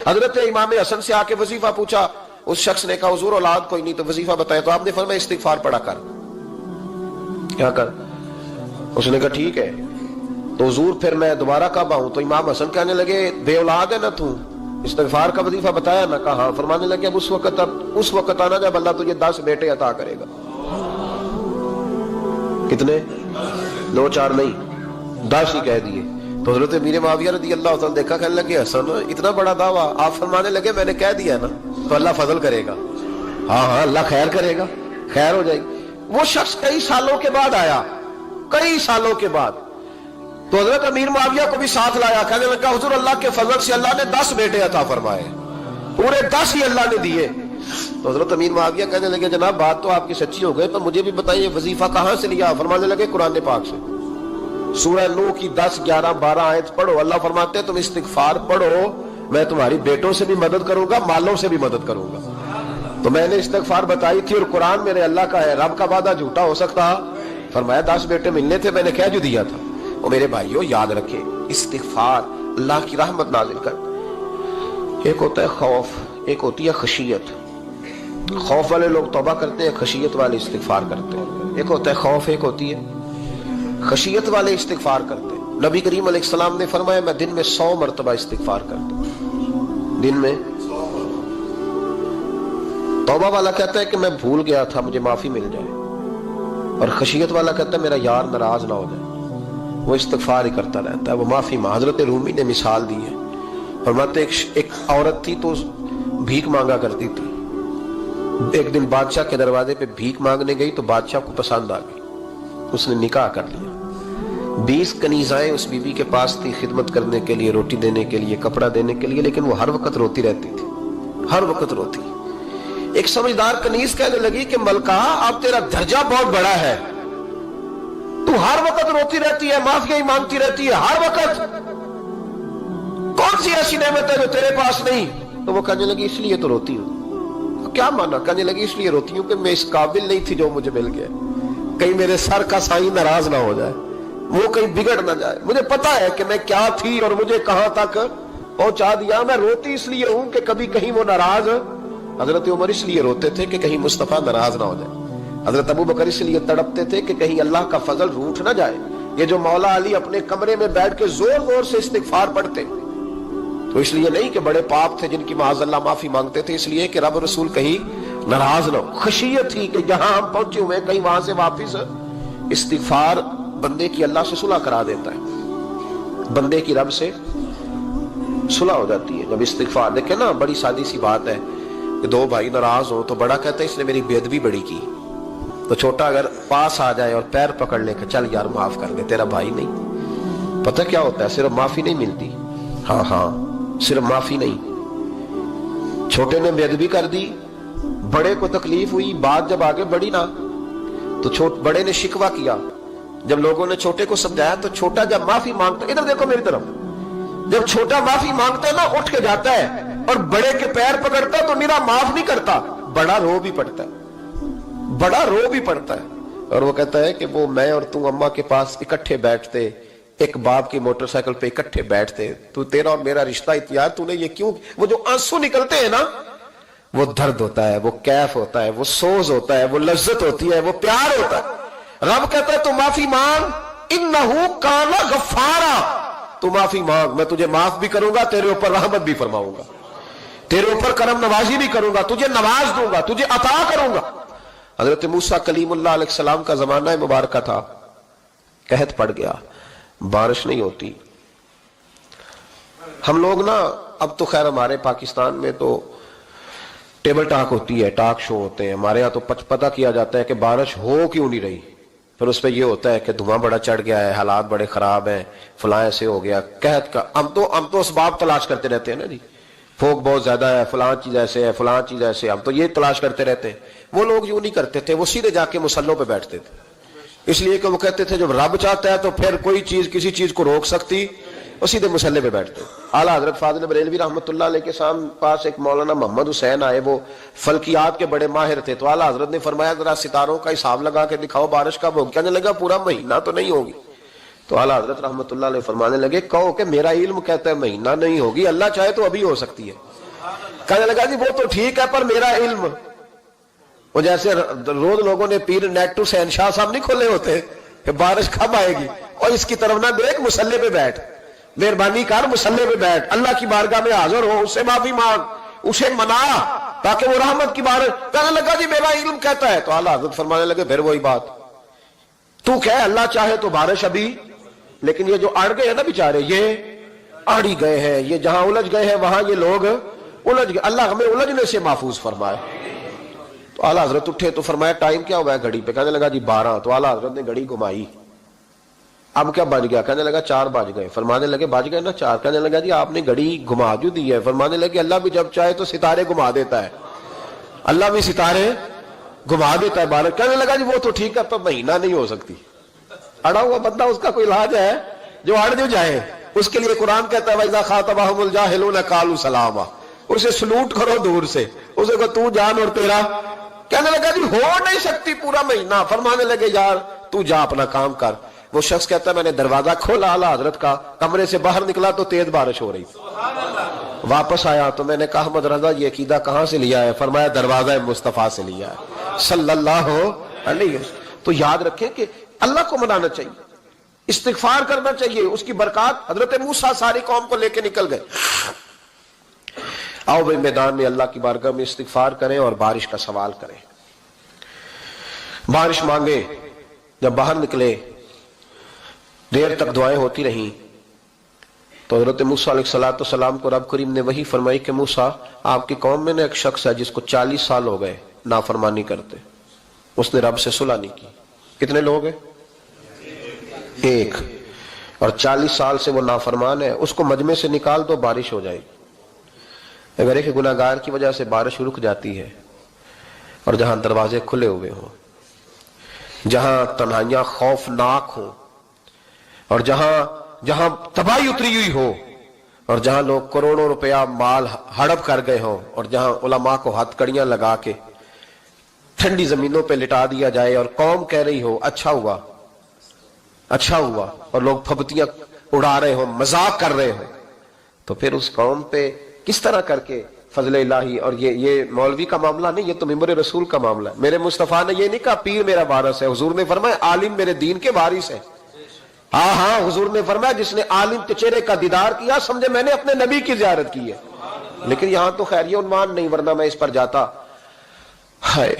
حضرت امام حسن سے آ کے وظیفہ پوچھا، اس شخص نے کہا حضور اولاد کوئی نہیں تو وظیفہ بتایا، تو آپ نے فرمایا استغفار پڑھا کر، کیا کر؟ اس نے کہا ٹھیک ہے۔ تو حضور پھر میں دوبارہ کب آؤں؟ تو امام حسن کہنے لگے بے اولاد ہے نا تو، استغفار کا وظیفہ بتایا نا؟ کہا ہاں۔ فرمانے لگے اب اس وقت آنا جب اللہ تجھے 10 بیٹے عطا کرے گا۔ کتنے؟ 2 4 نہیں، 10 ہی کہہ دیے۔ تو حضرت امیر معاویہ رضی اللہ تعالیٰ دیکھا، کہنے لگے حسن اتنا بڑا دعویٰ؟ آپ فرمانے لگے میں نے کہہ دیا نا تو اللہ فضل کرے گا، ہاں ہاں اللہ خیر کرے گا، خیر ہو جائے گی۔ وہ شخص کئی سالوں کے بعد آیا، کئی سالوں کے بعد، تو حضرت امیر معاویہ کو بھی ساتھ لایا، کہنے لگا حضور اللہ کے فضل سے اللہ نے 10 بیٹے عطا فرمائے، پورے 10 ہی اللہ نے دیے۔ تو حضرت امیر معاویہ کہنے لگے جناب بات تو آپ کی سچی ہو گئی، پر مجھے بھی بتائیے وظیفہ کہاں سے لیا؟ فرمانے لگے قرآن پاک سے، سورہ نوح کی 10 11 12 آیت پڑھو۔ اللہ فرماتے ہیں تم استغفار پڑھو، میں تمہاری بیٹوں سے بھی مدد کروں گا، مالوں سے بھی مدد کروں گا۔ تو میں نے استغفار بتائی تھی اور قرآن میرے اللہ کا ہے، رب کا وعدہ جھوٹا ہو سکتا؟ فرمایا 10 بیٹے ملنے تھے، میں نے کہہ جو دیا تھا۔ اور میرے بھائیوں یاد رکھیں، استغفار اللہ کی رحمت نازل کر۔ ایک ہوتا ہے خوف، ایک ہوتی ہے خشیت۔ خوف والے لوگ توبہ کرتے ہیں، خشیت والے استغفار کرتے ہیں۔ ایک ہوتا ہے خوف، ایک ہوتی ہے خشیت والے استغفار کرتے ہیں۔ نبی کریم علیہ السلام نے فرمایا میں دن میں 100 مرتبہ استغفار کرتا ہوں، دن میں۔ توبہ والا کہتا ہے کہ میں بھول گیا تھا، مجھے معافی مل جائے، اور خشیت والا کہتا ہے میرا یار ناراض نہ ہو جائے، وہ استغفار ہی کرتا رہتا ہے، وہ معافی مانگ۔ حضرت رومی نے مثال دی ہے، فرماتے ایک عورت تھی تو بھیک مانگا کرتی تھی، ایک دن بادشاہ کے دروازے پہ بھیک مانگنے گئی تو بادشاہ کو پسند آ گئی، اس نے نکاح کر لیا۔ 20 کنیزائیں اس بی بی کے پاس تھی خدمت کرنے کے لیے، روٹی دینے کے لیے، کپڑا دینے کے لیے، لیکن وہ ہر وقت روتی رہتی تھی، ہر وقت روتی۔ ایک سمجھدار کنیز کہنے لگی کہ ملکہ اب تیرا درجہ بہت بڑا ہے، تو ہر وقت روتی رہتی ہے، معافی ہی مانگتی رہتی ہے ہر وقت، کون سی ایسی نعمت ہے جو تیرے پاس نہیں؟ تو وہ کہنے لگی اس لیے تو روتی ہوں۔ کیا مانا؟ کہنے لگی اس لیے روتی ہوں کہ میں اس قابل نہیں تھی جو مجھے مل گیا، کہیں میرے سر کا سائیں ناراض نہ ہو جائے، وہ کہیں بگڑ نہ جائے، مجھے پتا ہے کہ میں کیا تھی اور مجھے کہاں تک پہنچا دیا، میں روتی اس لیے ہوں کہ کبھی کہیں وہ ناراض۔ حضرت عمر اس لیے روتے تھے کہ کہیں مصطفیٰ ناراض نہ ہو جائے، حضرت ابو بکر اس لیے تڑپتے تھے کہ کہیں اللہ کا فضل روٹھ نہ جائے۔ یہ جو مولا علی اپنے کمرے میں بیٹھ کے زور زور سے استغفار پڑھتے تو اس لیے نہیں کہ بڑے پاپ تھے جن کی معاذ اللہ معافی مانگتے تھے، اس لیے کہ رب رسول کہیں ناراض نہ ہو۔ خشیت تھی کہ جہاں ہم پہنچے ہوئے کہیں وہاں سے واپس۔ استغفار بندے کی اللہ سے صلح کرا دیتا ہے، بندے کی رب سے صلح ہو جاتی ہے جب استغفار۔ دیکھیں نا بڑی سادی سی بات ہے کہ 2 بھائی ناراض ہو تو بڑا کہتا ہے اس نے میری بے ادبی بڑی کی، تو چھوٹا اگر پاس آ جائے اور پیر پکڑ لے کہ چل یار معاف کر دے، تیرا بھائی نہیں۔ پتہ کیا ہوتا ہے؟ صرف معافی نہیں ملتی، ہاں ہاں صرف معافی نہیں، چھوٹے نے بے ادبی کر دی، بڑے کو تکلیف ہوئی، بات جب آگے بڑھی نا تو بڑے نے شکوہ کیا، جب لوگوں نے چھوٹے کو سمجھایا تو چھوٹا جب معافی مانگتا، ادھر دیکھو میری طرف، جب چھوٹا معافی مانگتا ہے نا اٹھ کے جاتا ہے اور بڑے کے پیر پکڑتا ہے تو میرا معاف نہیں کرتا، بڑا رو بھی پڑتا ہے، بڑا رو بھی پڑتا ہے، اور وہ کہتا ہے کہ وہ میں اور تو اماں کے پاس اکٹھے بیٹھتے، ایک باپ کی موٹر سائیکل پہ اکٹھے بیٹھتے، تو تیرا اور میرا رشتہ اتیار تو نے یہ کیوں؟ وہ جو آنسو نکلتے ہیں نا وہ درد ہوتا ہے، وہ کیف ہوتا ہے، وہ سوز ہوتا ہے، وہ لذت ہوتی ہے، وہ پیار ہوتا ہے۔ رب کہتا ہے تو معافی مانگ، انہو کان غفارا، تو معافی مانگ، میں تجھے معاف بھی کروں گا، تیرے اوپر رحمت بھی فرماؤں گا، تیرے اوپر کرم نوازی بھی کروں گا، تجھے نواز دوں گا، تجھے عطا کروں گا۔ حضرت موسیٰ کلیم اللہ علیہ السلام کا زمانہ مبارکہ تھا، قحط پڑ گیا، بارش نہیں ہوتی۔ ہم لوگ نا اب تو خیر ہمارے پاکستان میں تو ٹیبل ٹاک ہوتی ہے، ٹاک شو ہوتے ہیں، ہمارے ہاں تو پتہ کیا جاتا ہے کہ بارش ہو کیوں نہیں رہی، پھر اس پہ یہ ہوتا ہے کہ دھواں بڑا چڑھ گیا ہے، حالات بڑے خراب ہیں، فلاں ایسے ہو گیا قحط کا۔ ہم تو اسباب تلاش کرتے رہتے ہیں نا جی، پھوک بہت زیادہ ہے، فلاں چیز ایسے ہے، فلاں چیز ایسے، ہم تو یہ تلاش کرتے رہتے ہیں۔ وہ لوگ یوں نہیں کرتے تھے، وہ سیدھے جا کے مسلوں پہ بیٹھتے تھے، اس لیے کہ وہ کہتے تھے جب رب چاہتا ہے تو پھر کوئی چیز کسی چیز کو روک سکتی، وہ سیدھے مسلے پہ بیٹھتے۔ اعلیٰ حضرت فاضل بریلوی رحمۃ اللہ علیہ کے پاس ایک مولانا محمد حسین آئے، وہ فلکیات کے بڑے ماہر تھے، تو اعلیٰ حضرت نے فرمایا ذرا ستاروں کا حساب لگا کے دکھاؤ بارش کب ہوگی؟ کہنے لگا پورا مہینہ تو نہیں ہوگی۔ تو اعلیٰ حضرت رحمت اللہ علیہ فرمانے لگے کہو کہ میرا علم کہتا ہے مہینہ نہیں ہوگی، اللہ چاہے تو ابھی ہو سکتی ہے۔ کہنے لگا جی وہ تو ٹھیک ہے پر میرا علم، وہ جیسے روز لوگوں نے پیر نیٹ ٹو سین شاہ صاحب نہیں کھولے ہوتے کہ بارش کب آئے گی، اور اس کی طرف نہ دیکھ، مصلے پہ بیٹھ، مہربانی کر مصلے پہ بیٹھ، اللہ کی بارگاہ میں حاضر ہو، اس سے معافی مانگ، اسے منا تاکہ وہ رحمت کی بارش۔ کہنے لگا جی میرا علم کہتا ہے۔ تو اعلیٰ حضرت فرمانے لگے پھر وہی بات، تو کہہ اللہ چاہے تو بارش ابھی، لیکن یہ جو اڑ گئے ہیں نا بیچارے، یہ اڑ ہی گئے ہیں، یہ جہاں الجھ گئے ہیں وہاں یہ لوگ الجھ گئے، اللہ ہمیں الجھنے سے محفوظ فرمائے۔ تو اعلیٰ حضرت اٹھے تو فرمایا ٹائم کیا ہوا ہے گھڑی پہ؟ کہنے لگا جی 12۔ تو اعلیٰ حضرت نے گھڑی گھمائی، اب کیا بج گیا؟ کہنے لگا 4 بج گئے۔ فرمانے لگے بج گئے نا 4؟ کہنے لگا جی آپ نے گھڑی گھما جو دی ہے۔ فرمانے لگے اللہ بھی جب چاہے تو ستارے گھما دیتا ہے، اللہ بھی ستارے گھما دیتا ہے بارش۔ کہنے لگا جی وہ تو ٹھیک ہے پر مہینہ نہیں ہو سکتی۔ اڑا ہوا بندہ اس کا کوئی علاج ہے جو اڑ جو جائے؟ اس کے لیے قرآن کہتا ہے وَإِذَا خَاطَبَهُمُ الْجَاهِلُونَ قَالُوا سَلَامًا، اسے سلوٹ کرو دور سے، اسے کو تو جان اور تیرا۔ کہنے لگا جی ہو نہیں سکتی پورا مہینہ۔ فرمانے لگے یار تو جا اپنا کام کر۔ وہ شخص کہتا ہے میں نے دروازہ کھولا اعلیٰ حضرت کا، کمرے سے باہر نکلا تو تیز بارش ہو رہی تھی۔ واپس آیا تو میں نے کہا احمد رضا یہ عقیدہ کہاں سے لیا ہے؟ فرمایا دروازہ مصطفیٰ سے لیا ہے صلی اللہ علیہ وسلم۔ تو یاد رکھیں کہ اللہ کو منانا چاہیے، استغفار کرنا چاہیے، اس کی برکات۔ حضرت موسیٰ ساری قوم کو لے کے نکل گئے۔ آؤ بھائی میدان میں اللہ کی بارگاہ میں استغفار کریں اور بارش کا سوال کریں، بارش مانگے۔ جب باہر نکلے دیر تک دعائیں ہوتی رہیں تو حضرت موسیٰ علیہ السلام کو رب کریم نے وحی فرمائی کہ موسیٰ آپ کی قوم میں نے ایک شخص ہے جس کو 40 سال ہو گئے نافرمانی کرتے، اس نے رب سے صلح نہیں کی۔ کتنے لوگ ہیں؟ ایک، اور 40 سال سے وہ نافرمان ہے، اس کو مجمع سے نکال دو بارش ہو جائے گی۔ اگر ایک گناہ گار کی وجہ سے بارش رک جاتی ہے اور جہاں دروازے کھلے ہوئے ہوں، جہاں تنہائیاں خوفناک ہوں، اور جہاں تباہی اتری ہوئی ہو، اور جہاں لوگ کروڑوں روپیہ مال ہڑپ کر گئے ہوں، اور جہاں علماء کو ہتھ کڑیاں لگا کے ٹھنڈی زمینوں پہ لٹا دیا جائے اور قوم کہہ رہی ہو اچھا ہوا اچھا ہوا، اور لوگ پھبتیاں اڑا رہے ہوں، مذاق کر رہے ہوں، تو پھر اس قوم پہ کس طرح کر کے فضل الہی۔ اور یہ مولوی کا معاملہ نہیں، یہ تو ممبر رسول کا معاملہ ہے۔ میرے مصطفیٰ نے یہ نہیں کہا پیر میرا وارث ہے، حضور نے فرمایا عالم میرے دین کے وارث ہے۔ ہاں حضور نے فرمایا جس نے عالم کے چہرے کا دیدار کیا سمجھے میں نے اپنے نبی کی زیارت کی ہے۔ لیکن یہاں تو خیر یہ عنوان نہیں، ورنہ میں اس پر جاتا ہے۔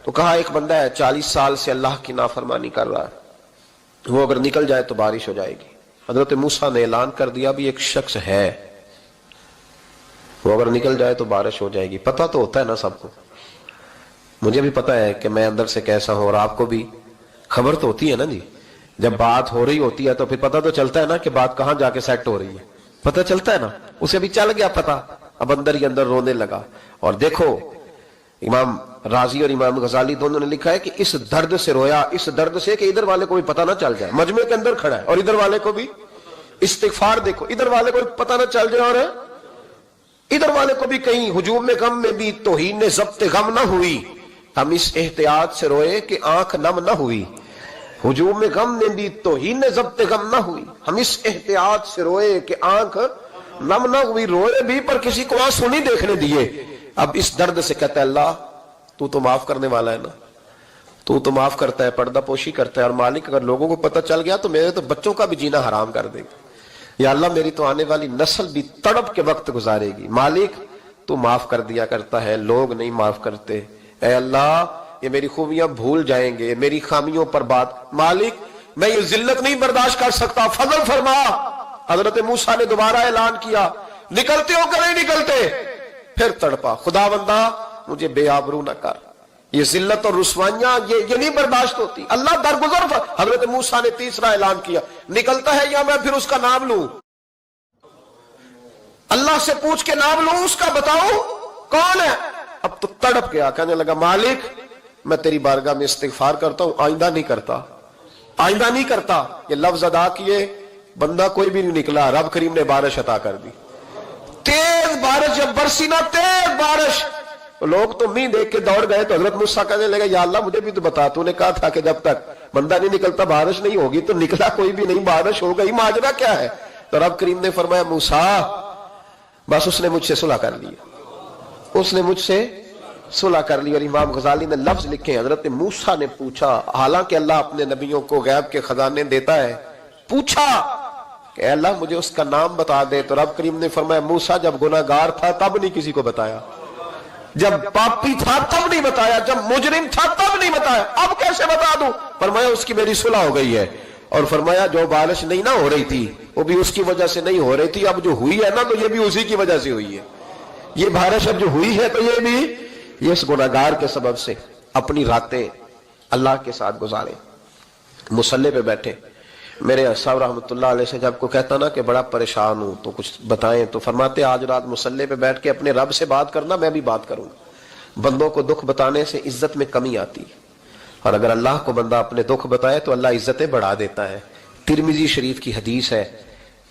تو کہا ایک بندہ ہے 40 سال سے اللہ کی نافرمانی کر رہا ہے، وہ اگر نکل جائے تو بارش ہو جائے گی۔ حضرت موسیٰ نے اعلان کر دیا بھی ایک شخص ہے، وہ اگر نکل جائے تو بارش ہو جائے گی۔ پتہ تو ہوتا ہے نا سب کو، مجھے بھی پتہ ہے کہ میں اندر سے کیسا ہوں، اور آپ کو بھی خبر تو ہوتی ہے نا جی۔ جب بات ہو رہی ہوتی ہے تو پھر پتہ تو چلتا ہے نا کہ بات کہاں جا کے سیٹ ہو رہی ہے، پتہ چلتا ہے نا۔ اسے بھی چل گیا پتہ، اب اندر ہی اندر رونے لگا۔ اور دیکھو امام رازی اور امام غزالی دونوں نے لکھا ہے کہ اس درد سے رویا، اس درد سے کہ ادھر والے کو بھی پتہ نہ چل جائے، مجمع کے اندر کھڑا ہے اور ادھر والے کو بھی استغفار، دیکھو ادھر والے کو بھی پتہ نہ چل جائے اور ادھر والے کو بھی کہیں ہجوم میں غم میں بھی توہین ضبط غم نہ ہوئی۔ ہم اس احتیاط سے روئے کہ آنکھ نم نہ ہوئی، ہجوم میں غم میں بھی توہین ضبط غم نہ ہوئی۔ ہم اس احتیاط سے روئے کہ آنکھ نم نہ ہوئی، روئے بھی پر کسی کو آنسو نہیں دیکھنے دیے۔ اب اس درد سے کہتا ہے اللہ تو معاف کرنے والا ہے نا، تو معاف کرتا ہے، پردہ پوشی کرتا ہے، اور مالک اگر لوگوں کو پتہ چل گیا تو میرے تو بچوں کا بھی جینا حرام کر دے گا، یا اللہ میری تو آنے والی نسل بھی تڑپ کے وقت گزارے گی۔ مالک تو معاف کر دیا کرتا ہے، لوگ نہیں معاف کرتے۔ اے اللہ یہ میری خوبیاں بھول جائیں گے، میری خامیوں پر بات، مالک میں یہ ذلت نہیں برداشت کر سکتا، فضل فرما۔ حضرت موسیٰ نے دوبارہ اعلان کیا نکلتے ہو کہ نہیں نکلتے؟ پھر تڑپا خدا بندہ مجھے بے آبرو نہ کر، یہ ذلت اور رسوائیاں یہ نہیں برداشت ہوتی، اللہ درگزر۔ حضرت موسیٰ نے تیسرا اعلان کیا نکلتا ہے یا میں پھر اس کا نام لوں، اللہ سے پوچھ کے نام لوں اس کا، بتاؤ کون ہے؟ اب تو تڑپ گیا، کہنے لگا مالک میں تیری بارگاہ میں استغفار کرتا ہوں، آئندہ نہیں کرتا، آئندہ نہیں کرتا۔ یہ لفظ ادا کیے، بندہ کوئی بھی نہیں نکلا، رب کریم نے بارش عطا کر دی، تیز بارش، جب برسی نا تیز بارش، لوگ تو مین دیکھ کے دوڑ گئے۔ تو حضرت موسیٰ کہنے لگے یا اللہ مجھے بھی تو بتا، تو نے کہا تھا کہ جب تک بندہ نہیں نکلتا بارش نہیں ہوگی، تو نکلا کوئی بھی نہیں، بارش ہو گئی، ماجرا کیا ہے؟ تو رب کریم نے فرمایا موسیٰ بس اس نے مجھ سے صلح کر لی، اس نے مجھ سے صلح کر لی۔ اور امام غزالی نے لفظ لکھے، حضرت موسیٰ نے پوچھا، حالانکہ اللہ اپنے نبیوں کو غیب کے خزانے دیتا ہے، پوچھا کہ اے اللہ مجھے اس کا نام بتا دے، تو رب کریم نے فرمایا موسیٰ جب گناہگار تھا تب نہیں کسی کو بتایا، جب پاپی تھا تب نہیں بتایا، جب مجرم تھا تب نہیں بتایا، اب کیسے بتا دوں؟ فرمایا اس کی میری صلح ہو گئی ہے، اور فرمایا جو بارش نہیں نہ ہو رہی تھی وہ بھی اس کی وجہ سے نہیں ہو رہی تھی، اب جو ہوئی ہے نا تو یہ بھی اسی کی وجہ سے ہوئی ہے، یہ بارش اب جو ہوئی ہے تو یہ بھی یہ اس گناہگار کے سبب سے۔ اپنی راتیں اللہ کے ساتھ گزارے، مصلی پہ بیٹھے۔ میرے صاحب رحمۃ اللہ علیہ سے جب کو کہتا نا کہ بڑا پریشان ہوں تو کچھ بتائیں، تو فرماتے آج رات مصلی پہ بیٹھ کے اپنے رب سے بات کرنا، میں بھی بات کروں گا۔ بندوں کو دکھ بتانے سے عزت میں کمی آتی ہے، اور اگر اللہ کو بندہ اپنے دکھ بتائے تو اللہ عزتیں بڑھا دیتا ہے۔ ترمذی شریف کی حدیث ہے،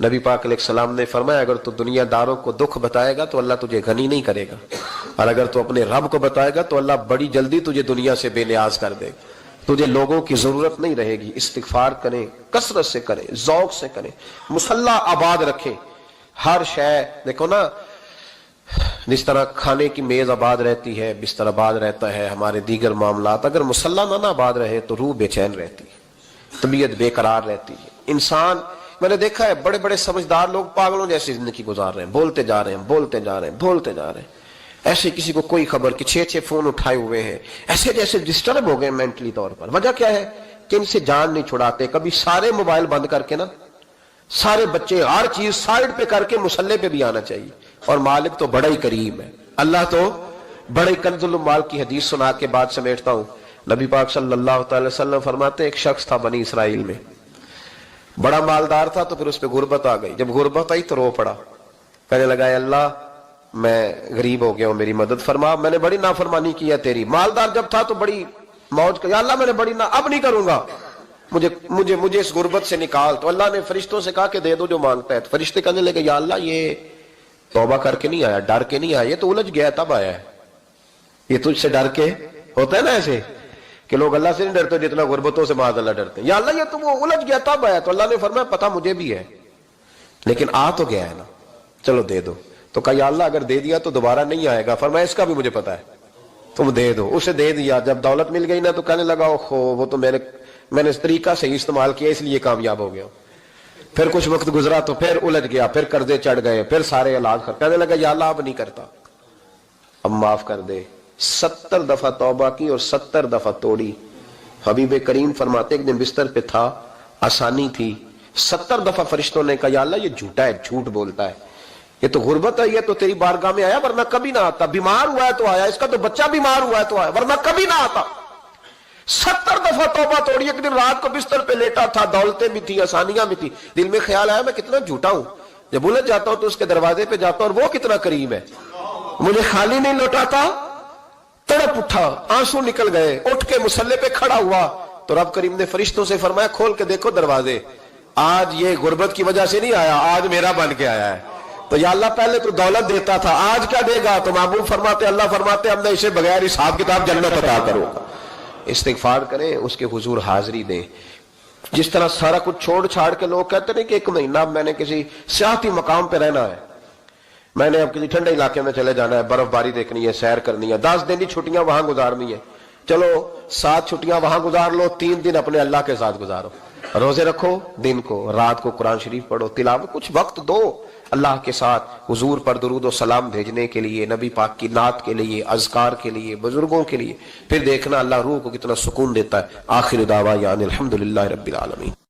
نبی پاک علیہ السلام نے فرمایا اگر تو دنیا داروں کو دکھ بتائے گا تو اللہ تجھے غنی نہیں کرے گا، اور اگر تو اپنے رب کو بتائے گا تو اللہ بڑی جلدی تجھے دنیا سے بے نیاز کر دے گا، تجھے لوگوں کی ضرورت نہیں رہے گی۔ استغفار کریں، کثرت سے کریں، ذوق سے کریں، مصلی آباد رکھیں، ہر شے دیکھو نا، جس طرح کھانے کی میز آباد رہتی ہے، بستر آباد رہتا ہے، ہمارے دیگر معاملات، اگر مصلی نہ آباد رہے تو روح بے چین رہتی ہے، طبیعت بے قرار رہتی ہے۔ انسان میں نے دیکھا ہے بڑے بڑے سمجھدار لوگ پاگلوں جیسی زندگی گزار رہے ہیں، بولتے جا رہے ہیں، بولتے جا رہے ہیں، بولتے جا رہے ہیں، ایسے کسی کو کوئی خبر کہ 6 فون اٹھائے ہوئے ہیں، ایسے جیسے ڈسٹرب ہو گئے مینٹلی طور پر۔ وجہ کیا ہے کہ ان سے جان نہیں چھڑاتے۔ کبھی سارے موبائل بند کر کے نا، سارے بچے ہر چیز سائیڈ پہ کر کے مصلی پہ بھی آنا چاہیے، اور مالک تو بڑا ہی کریم ہے، اللہ تو بڑے کنز المال کی حدیث سنا کے بعد سمیٹتا ہوں۔ نبی پاک صلی اللہ تعالی وسلم فرماتے ایک شخص تھا بنی اسرائیل میں، بڑا مالدار تھا، تو پھر اس پہ غربت آ گئی۔ جب غربت آئی تو رو پڑا، کہنے لگا اے اللہ میں غریب ہو گیا ہوں، میری مدد فرما، میں نے بڑی نافرمانی کی ہے تیری۔ مالدار جب تھا تو بڑی موج کر، یا اللہ میں نے بڑی اب نہیں کروں گا، مجھے اس غربت سے نکال۔ تو اللہ نے فرشتوں سے کہا کہ دے دو جو مانگتا ہے۔ تو فرشتے کہنے لگے یا اللہ یہ توبہ کر کے نہیں آیا، ڈر کے نہیں آیا، یہ تو الجھ گیا تب آیا ہے، یہ تجھ سے ڈر کے ہوتا ہے نا ایسے کہ لوگ اللہ سے نہیں ڈرتے جتنا غربتوں سے معاذ اللہ ڈرتے ہیں۔ یا اللہ یہ تو وہ الجھ گیا تب آیا۔ تو اللہ نے فرمایا پتہ مجھے بھی ہے، لیکن آ تو گیا ہے نا، چلو دے دو۔ تو کہا یا اللہ اگر دے دیا تو دوبارہ نہیں آئے گا۔ فرمایا اس کا بھی مجھے پتہ ہے، تم دے دو۔ اسے دے دیا۔ جب دولت مل گئی نا تو کہنے لگا اوہو وہ تو میں نے اس طریقہ سے استعمال کیا اس لیے کامیاب ہو گیا۔ پھر کچھ وقت گزرا تو پھر الجھ گیا، پھر قرضے چڑھ گئے، پھر سارے علاج کہنے لگا یا اللہ اب نہیں کرتا، اب معاف کر دے۔ 70 دفعہ توبہ کی اور 70 دفعہ توڑی۔ حبیب کریم فرماتے ایک دن بستر پہ تھا، آسانی تھی، 70 دفعہ فرشتوں نے کہا یا اللہ یہ جھوٹا ہے، جھوٹ بولتا ہے، یہ تو غربت ہے، یہ تو تیری بارگاہ میں آیا ورنہ کبھی نہ آتا، بیمار ہوا ہے تو آیا، اس کا تو بچہ بیمار ہوا ہے تو آیا ورنہ کبھی نہ آتا۔ 70 دفعہ توبہ توڑی۔ ایک دن رات کو بستر پہ لیٹا تھا، دولتیں بھی تھی، آسانیاں بھی تھی، دل میں خیال آیا میں کتنا جھوٹا ہوں، جب الجھ جاتا ہوں تو اس کے دروازے پہ جاتا ہوں اور وہ کتنا کریم ہے، مجھے خالی نہیں لوٹاتا۔ تڑپ اٹھا، آنسو نکل گئے، اٹھ کے مصلی پہ کھڑا ہوا تو رب کریم نے فرشتوں سے فرمایا کھول کے دیکھو دروازے، آج یہ غربت کی وجہ سے نہیں آیا، آج میرا بن کے آیا ہے۔ تو یا اللہ پہلے تو دولت دیتا تھا، آج کیا دے گا؟ تو محبوب فرماتے اللہ فرماتے اب میں اسے بغیر حساب کتاب جنت عطا کروں گا۔ استغفار کریں، اس کے حضور حاضری دیں۔ جس طرح سارا کچھ چھوڑ چھاڑ کے لوگ کہتے ہیں کہ 1 مہینہ اب میں نے کسی سیاحتی مقام پہ رہنا ہے، میں نے اب کسی ٹھنڈے علاقے میں چلے جانا ہے، برف باری دیکھنی ہے، سیر کرنی ہے، 10 دن کی چھٹیاں وہاں گزارنی ہے، چلو 7 چھٹیاں وہاں گزار لو، 3 دن اپنے اللہ کے ساتھ گزارو، روزے رکھو، دن کو رات کو قرآن شریف پڑھو، تلاوت، کچھ وقت دو اللہ کے ساتھ حضور پر درود و سلام بھیجنے کے لیے، نبی پاک کی نعت کے لیے، اذکار کے لیے، بزرگوں کے لیے، پھر دیکھنا اللہ روح کو کتنا سکون دیتا ہے۔ آخر دعوانا الحمدللہ رب العالمین۔